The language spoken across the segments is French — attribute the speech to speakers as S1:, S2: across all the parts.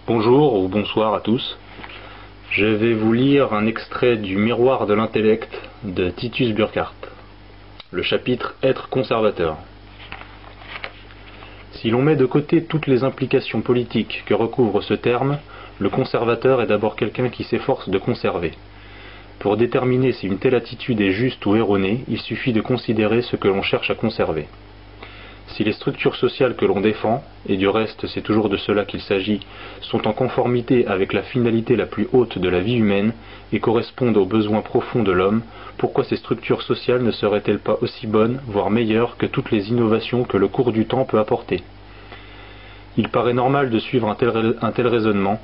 S1: Bonjour ou bonsoir à tous. Je vais vous lire un extrait du Miroir de l'intellect de Titus Burckhardt. Le chapitre Être conservateur. Si l'on met de côté toutes les implications politiques que recouvre ce terme, le conservateur est d'abord quelqu'un qui s'efforce de conserver. Pour déterminer si une telle attitude est juste ou erronée, il suffit de considérer ce que l'on cherche à conserver. Si les structures sociales que l'on défend, et du reste c'est toujours de cela qu'il s'agit, sont en conformité avec la finalité la plus haute de la vie humaine et correspondent aux besoins profonds de l'homme, pourquoi ces structures sociales ne seraient-elles pas aussi bonnes, voire meilleures que toutes les innovations que le cours du temps peut apporter? Il paraît normal de suivre un tel raisonnement,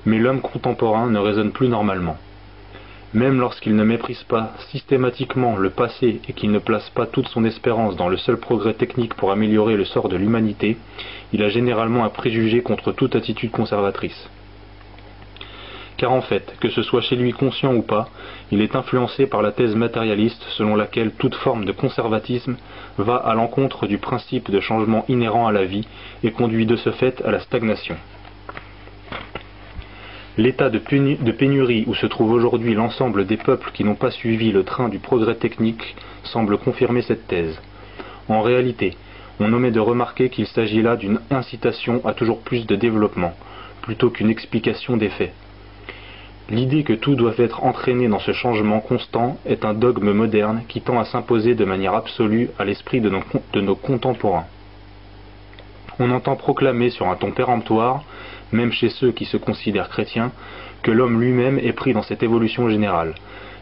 S1: mais l'homme contemporain ne raisonne plus normalement. Même lorsqu'il ne méprise pas systématiquement le passé et qu'il ne place pas toute son espérance dans le seul progrès technique pour améliorer le sort de l'humanité, il a généralement un préjugé contre toute attitude conservatrice. Car en fait, que ce soit chez lui conscient ou pas, il est influencé par la thèse matérialiste selon laquelle toute forme de conservatisme va à l'encontre du principe de changement inhérent à la vie et conduit de ce fait à la stagnation. L'état de pénurie où se trouve aujourd'hui l'ensemble des peuples qui n'ont pas suivi le train du progrès technique semble confirmer cette thèse. En réalité, on omet de remarquer qu'il s'agit là d'une incitation à toujours plus de développement, plutôt qu'une explication des faits. L'idée que tout doit être entraîné dans ce changement constant est un dogme moderne qui tend à s'imposer de manière absolue à l'esprit de nos contemporains. On entend proclamer sur un ton péremptoire, même chez ceux qui se considèrent chrétiens, que l'homme lui-même est pris dans cette évolution générale,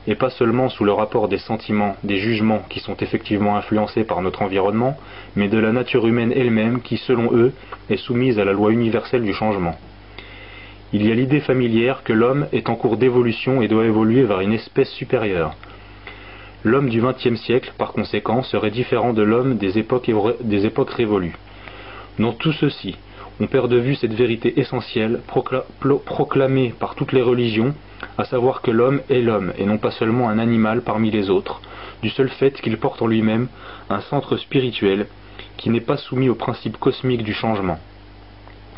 S1: et pas seulement sous le rapport des sentiments, des jugements qui sont effectivement influencés par notre environnement, mais de la nature humaine elle-même qui, selon eux, est soumise à la loi universelle du changement. Il y a l'idée familière que l'homme est en cours d'évolution et doit évoluer vers une espèce supérieure. L'homme du XXe siècle, par conséquent, serait différent de l'homme des époques révolues. Dans tout ceci, on perd de vue cette vérité essentielle, proclamée par toutes les religions, à savoir que l'homme est l'homme, et non pas seulement un animal parmi les autres, du seul fait qu'il porte en lui-même un centre spirituel, qui n'est pas soumis au principe cosmique du changement.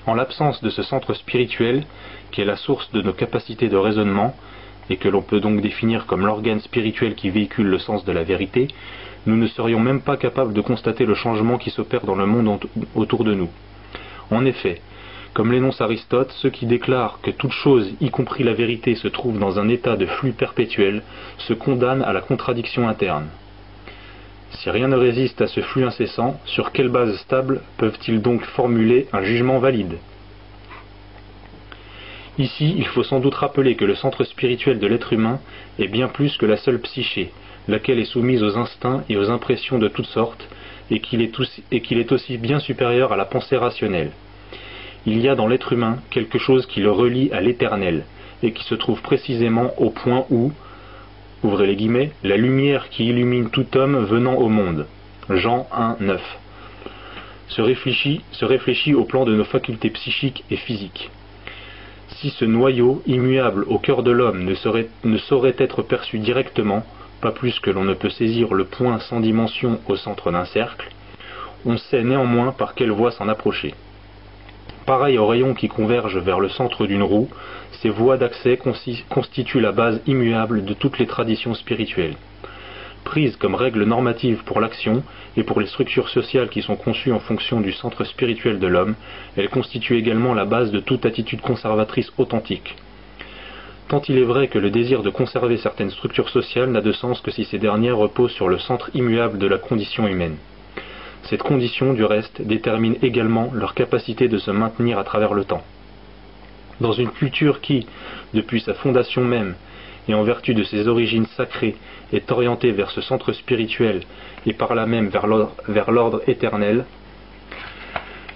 S1: En l'absence de ce centre spirituel, qui est la source de nos capacités de raisonnement, et que l'on peut donc définir comme l'organe spirituel qui véhicule le sens de la vérité, nous ne serions même pas capables de constater le changement qui s'opère dans le monde autour de nous. En effet, comme l'énonce Aristote, ceux qui déclarent que toute chose, y compris la vérité, se trouve dans un état de flux perpétuel, se condamnent à la contradiction interne. Si rien ne résiste à ce flux incessant, sur quelle base stable peuvent-ils donc formuler un jugement valide? Ici, il faut sans doute rappeler que le centre spirituel de l'être humain est bien plus que la seule psyché, laquelle est soumise aux instincts et aux impressions de toutes sortes, et qu'il est aussi bien supérieur à la pensée rationnelle. Il y a dans l'être humain quelque chose qui le relie à l'éternel, et qui se trouve précisément au point où, ouvrez les guillemets, la lumière qui illumine tout homme venant au monde, Jean 1, 9, se réfléchit au plan de nos facultés psychiques et physiques. Si ce noyau, immuable au cœur de l'homme, ne saurait être perçu directement, pas plus que l'on ne peut saisir le point sans dimension au centre d'un cercle, on sait néanmoins par quelle voie s'en approcher. Pareil aux rayons qui convergent vers le centre d'une roue, ces voies d'accès constituent la base immuable de toutes les traditions spirituelles. Prises comme règle normative pour l'action et pour les structures sociales qui sont conçues en fonction du centre spirituel de l'homme, elles constituent également la base de toute attitude conservatrice authentique. Tant il est vrai que le désir de conserver certaines structures sociales n'a de sens que si ces dernières reposent sur le centre immuable de la condition humaine. Cette condition, du reste, détermine également leur capacité de se maintenir à travers le temps. Dans une culture qui, depuis sa fondation même, et en vertu de ses origines sacrées, est orientée vers ce centre spirituel et par là même vers l'ordre éternel,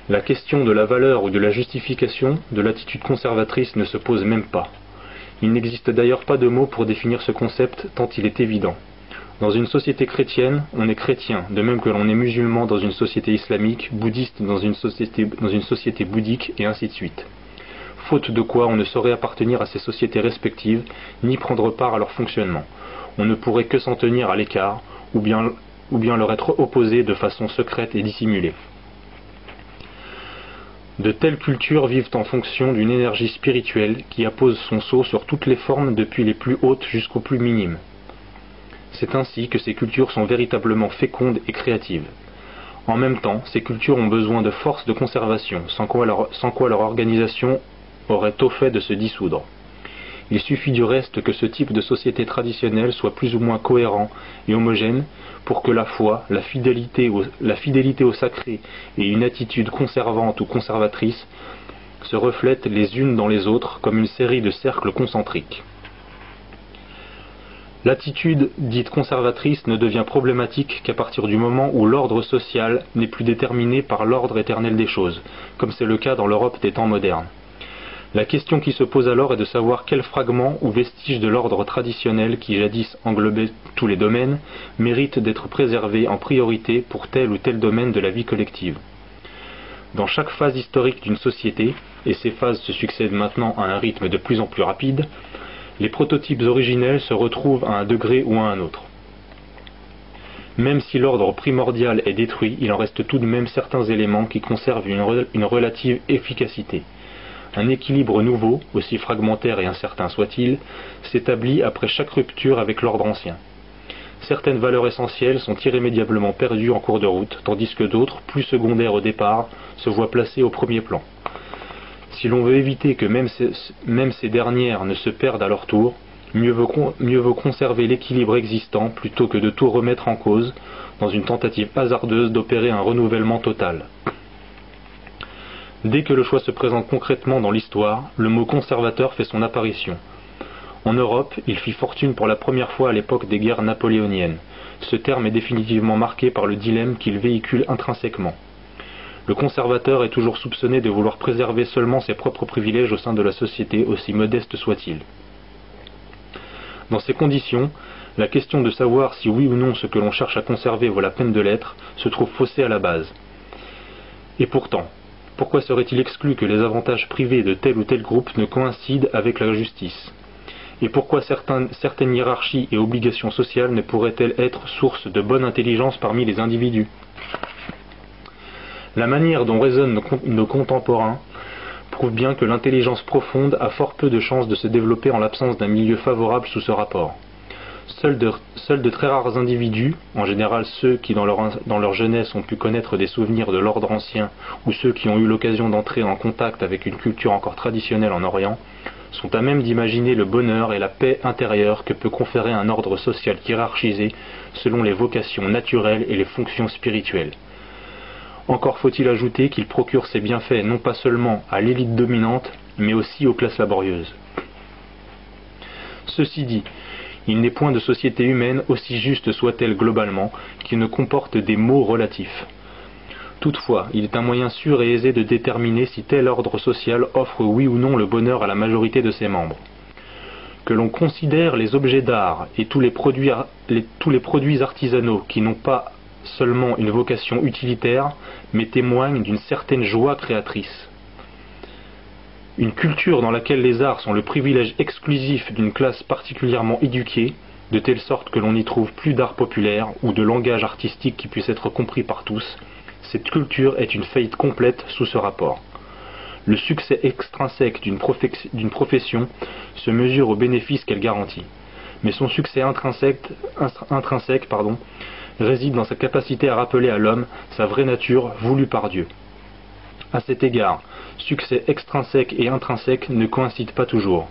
S1: la question de la valeur ou de la justification de l'attitude conservatrice ne se pose même pas. Il n'existe d'ailleurs pas de mot pour définir ce concept tant il est évident. Dans une société chrétienne, on est chrétien, de même que l'on est musulman dans une société islamique, bouddhiste dans une société bouddhique, et ainsi de suite. Faute de quoi on ne saurait appartenir à ces sociétés respectives, ni prendre part à leur fonctionnement. On ne pourrait que s'en tenir à l'écart, ou bien leur être opposé de façon secrète et dissimulée. De telles cultures vivent en fonction d'une énergie spirituelle qui appose son sceau sur toutes les formes depuis les plus hautes jusqu'aux plus minimes. C'est ainsi que ces cultures sont véritablement fécondes et créatives. En même temps, ces cultures ont besoin de forces de conservation, sans quoi leur organisation aurait tôt fait de se dissoudre. Il suffit du reste que ce type de société traditionnelle soit plus ou moins cohérent et homogène pour que la foi, la fidélité au sacré et une attitude conservante ou conservatrice se reflètent les unes dans les autres comme une série de cercles concentriques. L'attitude dite conservatrice ne devient problématique qu'à partir du moment où l'ordre social n'est plus déterminé par l'ordre éternel des choses, comme c'est le cas dans l'Europe des temps modernes. La question qui se pose alors est de savoir quels fragments ou vestiges de l'ordre traditionnel qui jadis englobait tous les domaines méritent d'être préservés en priorité pour tel ou tel domaine de la vie collective. Dans chaque phase historique d'une société, et ces phases se succèdent maintenant à un rythme de plus en plus rapide, les prototypes originels se retrouvent à un degré ou à un autre. Même si l'ordre primordial est détruit, il en reste tout de même certains éléments qui conservent une relative efficacité. Un équilibre nouveau, aussi fragmentaire et incertain soit-il, s'établit après chaque rupture avec l'ordre ancien. Certaines valeurs essentielles sont irrémédiablement perdues en cours de route, tandis que d'autres, plus secondaires au départ, se voient placées au premier plan. Si l'on veut éviter que même ces dernières ne se perdent à leur tour, mieux vaut conserver l'équilibre existant plutôt que de tout remettre en cause, dans une tentative hasardeuse d'opérer un renouvellement total. Dès que le choix se présente concrètement dans l'histoire, le mot conservateur fait son apparition. En Europe, il fit fortune pour la première fois à l'époque des guerres napoléoniennes. Ce terme est définitivement marqué par le dilemme qu'il véhicule intrinsèquement. Le conservateur est toujours soupçonné de vouloir préserver seulement ses propres privilèges au sein de la société, aussi modeste soit-il. Dans ces conditions, la question de savoir si oui ou non ce que l'on cherche à conserver vaut la peine de l'être se trouve faussée à la base. Et pourtant, pourquoi serait-il exclu que les avantages privés de tel ou tel groupe ne coïncident avec la justice? Et pourquoi certaines hiérarchies et obligations sociales ne pourraient-elles être source de bonne intelligence parmi les individus? La manière dont raisonnent nos contemporains prouve bien que l'intelligence profonde a fort peu de chances de se développer en l'absence d'un milieu favorable sous ce rapport. Seuls de très rares individus, en général ceux qui dans leur jeunesse ont pu connaître des souvenirs de l'ordre ancien ou ceux qui ont eu l'occasion d'entrer en contact avec une culture encore traditionnelle en Orient, sont à même d'imaginer le bonheur et la paix intérieure que peut conférer un ordre social hiérarchisé selon les vocations naturelles et les fonctions spirituelles. Encore faut-il ajouter qu'il procure ses bienfaits non pas seulement à l'élite dominante, mais aussi aux classes laborieuses. Ceci dit, il n'est point de société humaine, aussi juste soit-elle globalement, qui ne comporte des maux relatifs. Toutefois, il est un moyen sûr et aisé de déterminer si tel ordre social offre oui ou non le bonheur à la majorité de ses membres. Que l'on considère les objets d'art et tous les produits artisanaux qui n'ont pas seulement une vocation utilitaire, mais témoignent d'une certaine joie créatrice. Une culture dans laquelle les arts sont le privilège exclusif d'une classe particulièrement éduquée, de telle sorte que l'on n'y trouve plus d'art populaire ou de langage artistique qui puisse être compris par tous, cette culture est une faillite complète sous ce rapport. Le succès extrinsèque d'une profession se mesure aux bénéfices qu'elle garantit, mais son succès intrinsèque réside dans sa capacité à rappeler à l'homme sa vraie nature voulue par Dieu. À cet égard, succès extrinsèque et intrinsèque ne coïncident pas toujours.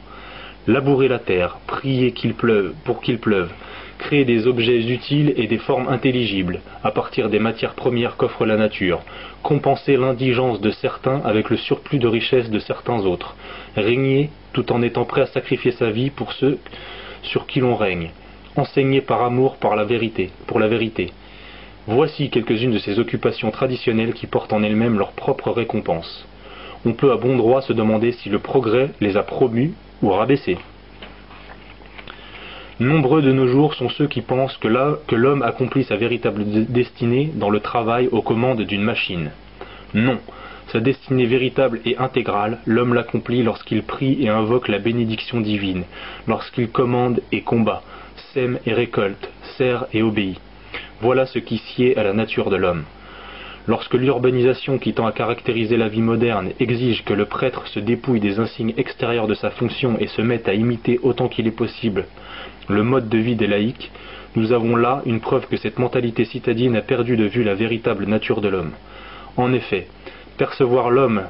S1: Labourer la terre, prier qu'il pleuve pour qu'il pleuve, créer des objets utiles et des formes intelligibles à partir des matières premières qu'offre la nature, compenser l'indigence de certains avec le surplus de richesse de certains autres, régner tout en étant prêt à sacrifier sa vie pour ceux sur qui l'on règne, enseigner par amour pour la vérité. Voici quelques-unes de ces occupations traditionnelles qui portent en elles-mêmes leur propre récompense. On peut à bon droit se demander si le progrès les a promus ou rabaissés. Nombreux de nos jours sont ceux qui pensent que l'homme accomplit sa véritable destinée dans le travail aux commandes d'une machine. Non, sa destinée véritable et intégrale, l'homme l'accomplit lorsqu'il prie et invoque la bénédiction divine, lorsqu'il commande et combat, sème et récolte, sert et obéit. Voilà ce qui sied à la nature de l'homme. Lorsque l'urbanisation qui tend à caractériser la vie moderne exige que le prêtre se dépouille des insignes extérieurs de sa fonction et se mette à imiter autant qu'il est possible le mode de vie des laïcs, nous avons là une preuve que cette mentalité citadine a perdu de vue la véritable nature de l'homme. En effet, percevoir l'homme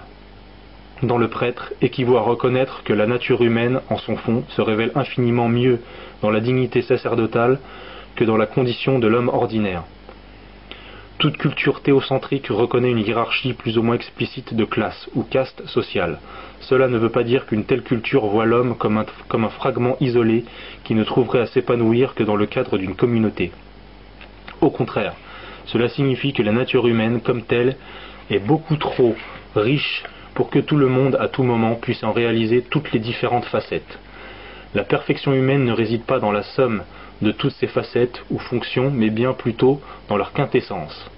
S1: dans le prêtre équivaut à reconnaître que la nature humaine, en son fond, se révèle infiniment mieux dans la dignité sacerdotale que dans la condition de l'homme ordinaire. Toute culture théocentrique reconnaît une hiérarchie plus ou moins explicite de classe ou caste sociale. Cela ne veut pas dire qu'une telle culture voit l'homme comme un fragment isolé qui ne trouverait à s'épanouir que dans le cadre d'une communauté. Au contraire, cela signifie que la nature humaine comme telle est beaucoup trop riche pour que tout le monde à tout moment puisse en réaliser toutes les différentes facettes. La perfection humaine ne réside pas dans la somme de toutes ces facettes ou fonctions, mais bien plutôt dans leur quintessence.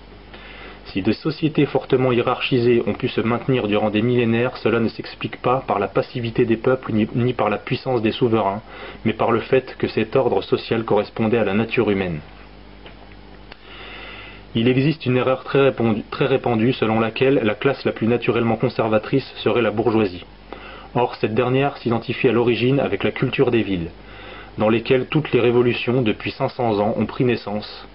S1: Si des sociétés fortement hiérarchisées ont pu se maintenir durant des millénaires, cela ne s'explique pas par la passivité des peuples ni par la puissance des souverains, mais par le fait que cet ordre social correspondait à la nature humaine. Il existe une erreur très répandue selon laquelle la classe la plus naturellement conservatrice serait la bourgeoisie. Or, cette dernière s'identifie à l'origine avec la culture des villes, dans lesquelles toutes les révolutions depuis 500 ans ont pris naissance.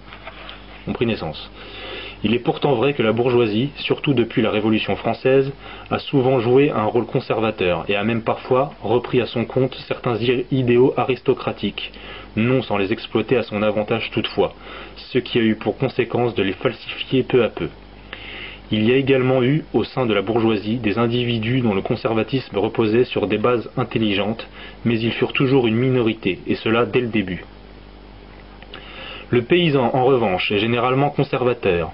S1: Il est pourtant vrai que la bourgeoisie, surtout depuis la Révolution française, a souvent joué un rôle conservateur et a même parfois repris à son compte certains idéaux aristocratiques, non sans les exploiter à son avantage toutefois, ce qui a eu pour conséquence de les falsifier peu à peu. Il y a également eu, au sein de la bourgeoisie, des individus dont le conservatisme reposait sur des bases intelligentes, mais ils furent toujours une minorité, et cela dès le début. Le paysan, en revanche, est généralement conservateur.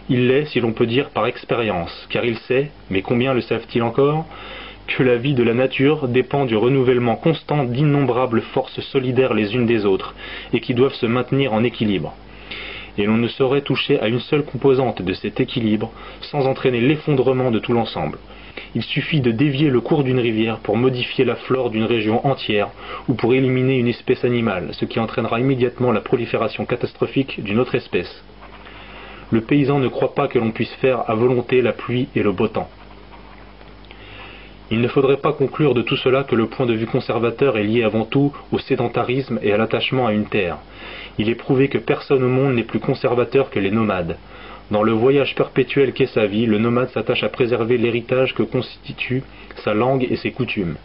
S1: Il l'est, si l'on peut dire, par expérience, car il sait, mais combien le savent-ils encore, que la vie de la nature dépend du renouvellement constant d'innombrables forces solidaires les unes des autres, et qui doivent se maintenir en équilibre. Et l'on ne saurait toucher à une seule composante de cet équilibre sans entraîner l'effondrement de tout l'ensemble. Il suffit de dévier le cours d'une rivière pour modifier la flore d'une région entière ou pour éliminer une espèce animale, ce qui entraînera immédiatement la prolifération catastrophique d'une autre espèce. Le paysan ne croit pas que l'on puisse faire à volonté la pluie et le beau temps. Il ne faudrait pas conclure de tout cela que le point de vue conservateur est lié avant tout au sédentarisme et à l'attachement à une terre. Il est prouvé que personne au monde n'est plus conservateur que les nomades. Dans le voyage perpétuel qu'est sa vie, le nomade s'attache à préserver l'héritage que constituent sa langue et ses coutumes.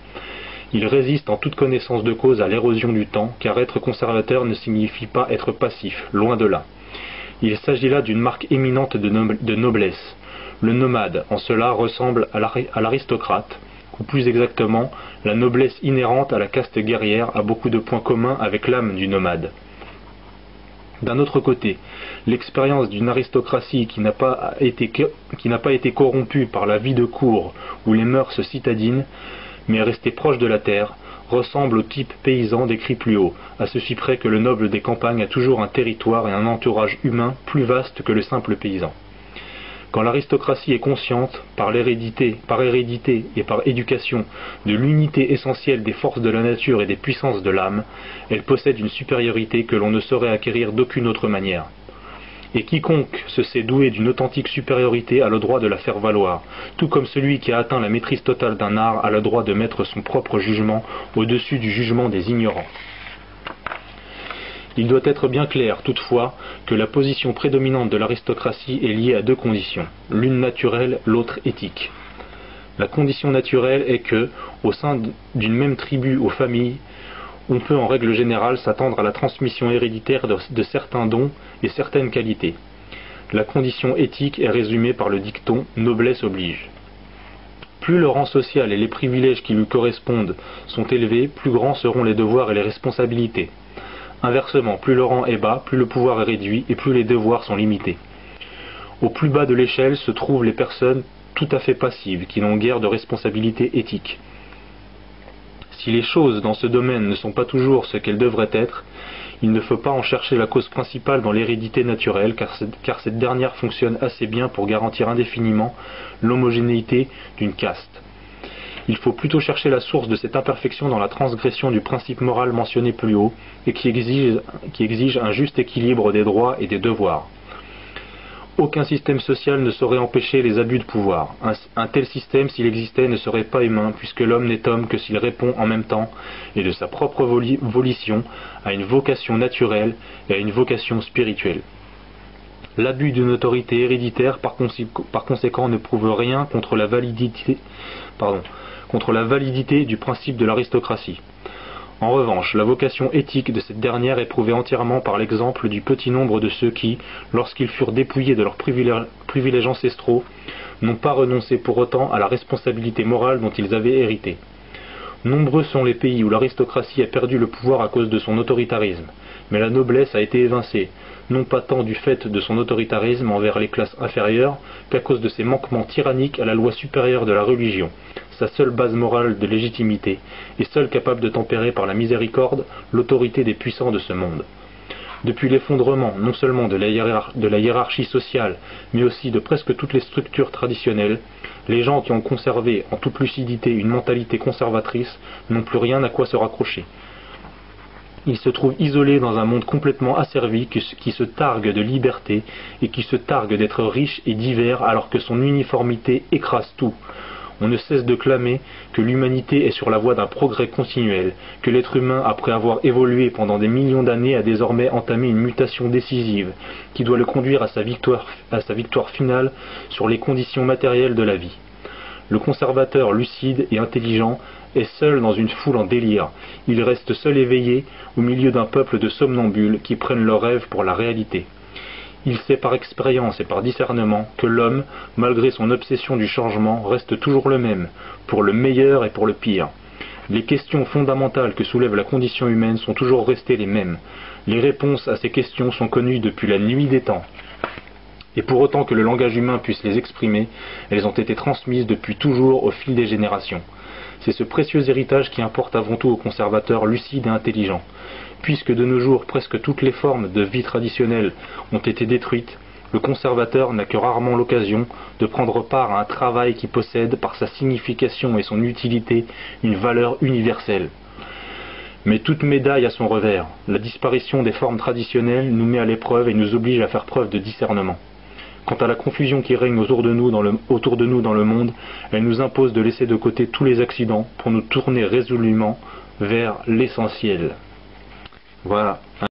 S1: Il résiste en toute connaissance de cause à l'érosion du temps, car être conservateur ne signifie pas être passif, loin de là. Il s'agit là d'une marque éminente de noblesse. Le nomade, en cela, ressemble à l'aristocrate, ou plus exactement, la noblesse inhérente à la caste guerrière a beaucoup de points communs avec l'âme du nomade. D'un autre côté, l'expérience d'une aristocratie qui n'a pas été corrompue par la vie de cour ou les mœurs citadines, mais est restée proche de la terre, ressemble au type paysan décrit plus haut, à ceci près que le noble des campagnes a toujours un territoire et un entourage humain plus vaste que le simple paysan. Quand l'aristocratie est consciente, par hérédité et par éducation, de l'unité essentielle des forces de la nature et des puissances de l'âme, elle possède une supériorité que l'on ne saurait acquérir d'aucune autre manière. Et quiconque se sait doué d'une authentique supériorité a le droit de la faire valoir, tout comme celui qui a atteint la maîtrise totale d'un art a le droit de mettre son propre jugement au-dessus du jugement des ignorants. Il doit être bien clair, toutefois, que la position prédominante de l'aristocratie est liée à deux conditions, l'une naturelle, l'autre éthique. La condition naturelle est que, au sein d'une même tribu ou famille, on peut en règle générale s'attendre à la transmission héréditaire de certains dons et certaines qualités. La condition éthique est résumée par le dicton « noblesse oblige ». Plus le rang social et les privilèges qui lui correspondent sont élevés, plus grands seront les devoirs et les responsabilités. Inversement, plus le rang est bas, plus le pouvoir est réduit et plus les devoirs sont limités. Au plus bas de l'échelle se trouvent les personnes tout à fait passives, qui n'ont guère de responsabilité éthique. Si les choses dans ce domaine ne sont pas toujours ce qu'elles devraient être, il ne faut pas en chercher la cause principale dans l'hérédité naturelle, car cette dernière fonctionne assez bien pour garantir indéfiniment l'homogénéité d'une caste. Il faut plutôt chercher la source de cette imperfection dans la transgression du principe moral mentionné plus haut et qui exige un juste équilibre des droits et des devoirs. Aucun système social ne saurait empêcher les abus de pouvoir. Un tel système, s'il existait, ne serait pas humain, puisque l'homme n'est homme que s'il répond en même temps, et de sa propre volition, à une vocation naturelle et à une vocation spirituelle. L'abus d'une autorité héréditaire, par conséquent, ne prouve rien contre la validité du principe de l'aristocratie. En revanche, la vocation éthique de cette dernière est prouvée entièrement par l'exemple du petit nombre de ceux qui, lorsqu'ils furent dépouillés de leurs privilèges ancestraux, n'ont pas renoncé pour autant à la responsabilité morale dont ils avaient hérité. Nombreux sont les pays où l'aristocratie a perdu le pouvoir à cause de son autoritarisme, mais la noblesse a été évincée, non pas tant du fait de son autoritarisme envers les classes inférieures, qu'à cause de ses manquements tyranniques à la loi supérieure de la religion, sa seule base morale de légitimité, et seule capable de tempérer par la miséricorde l'autorité des puissants de ce monde. Depuis l'effondrement non seulement de la hiérarchie sociale, mais aussi de presque toutes les structures traditionnelles, les gens qui ont conservé en toute lucidité une mentalité conservatrice n'ont plus rien à quoi se raccrocher. Ils se trouvent isolés dans un monde complètement asservi qui se targue de liberté et qui se targue d'être riche et divers alors que son uniformité écrase tout. On ne cesse de clamer que l'humanité est sur la voie d'un progrès continuel, que l'être humain, après avoir évolué pendant des millions d'années, a désormais entamé une mutation décisive, qui doit le conduire à sa victoire finale sur les conditions matérielles de la vie. Le conservateur lucide et intelligent est seul dans une foule en délire. Il reste seul éveillé au milieu d'un peuple de somnambules qui prennent leurs rêves pour la réalité. Il sait par expérience et par discernement que l'homme, malgré son obsession du changement, reste toujours le même, pour le meilleur et pour le pire. Les questions fondamentales que soulève la condition humaine sont toujours restées les mêmes. Les réponses à ces questions sont connues depuis la nuit des temps. Et pour autant que le langage humain puisse les exprimer, elles ont été transmises depuis toujours au fil des générations. C'est ce précieux héritage qui importe avant tout aux conservateurs lucides et intelligents. Puisque de nos jours presque toutes les formes de vie traditionnelles ont été détruites, le conservateur n'a que rarement l'occasion de prendre part à un travail qui possède, par sa signification et son utilité, une valeur universelle. Mais toute médaille a son revers. La disparition des formes traditionnelles nous met à l'épreuve et nous oblige à faire preuve de discernement. Quant à la confusion qui règne autour de nous dans le monde, elle nous impose de laisser de côté tous les accidents pour nous tourner résolument vers l'essentiel. Voilà.